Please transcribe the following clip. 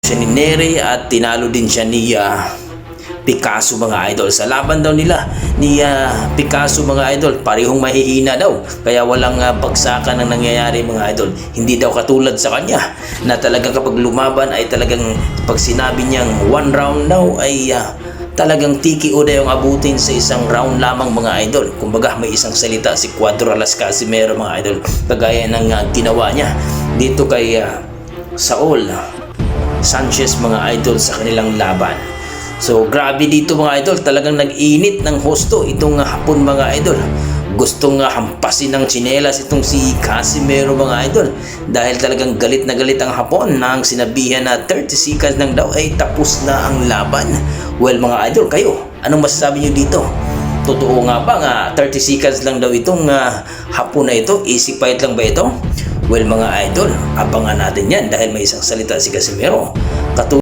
siya ni Neri at tinalo din siya ni Picasso mga idol. Sa laban daw nila ni Picasso mga idol, parehong mahihina daw. Kaya walang bagsakan ang nangyayari mga idol. Hindi daw katulad sa kanya na talagang kapag lumaban ay talagang pag sinabi niyang 1 round daw ay talagang tiki-o daw yung abutin sa isang round lamang mga idol. Kumbaga may isang salita si Cuadro Alas Casimero mga idol. Kagaya ng ginawa niya dito kay Saul Sanchez mga idol sa kanilang laban. So grabe dito mga idol, talagang nag-init ng husto itong Hapon mga idol. Gustong hampasin ng tsinelas itong si Casimero mga idol dahil talagang galit na galit ang Hapon nang sinabihan na 30 seconds lang daw ay tapos na ang laban. Well mga idol, kayo, anong masasabi nyo dito? Totoo nga ba nga 30 seconds lang daw itong Hapon na ito? Easy fight lang ba ito? Well mga idol, abangan natin yan dahil may isang salita si Casimero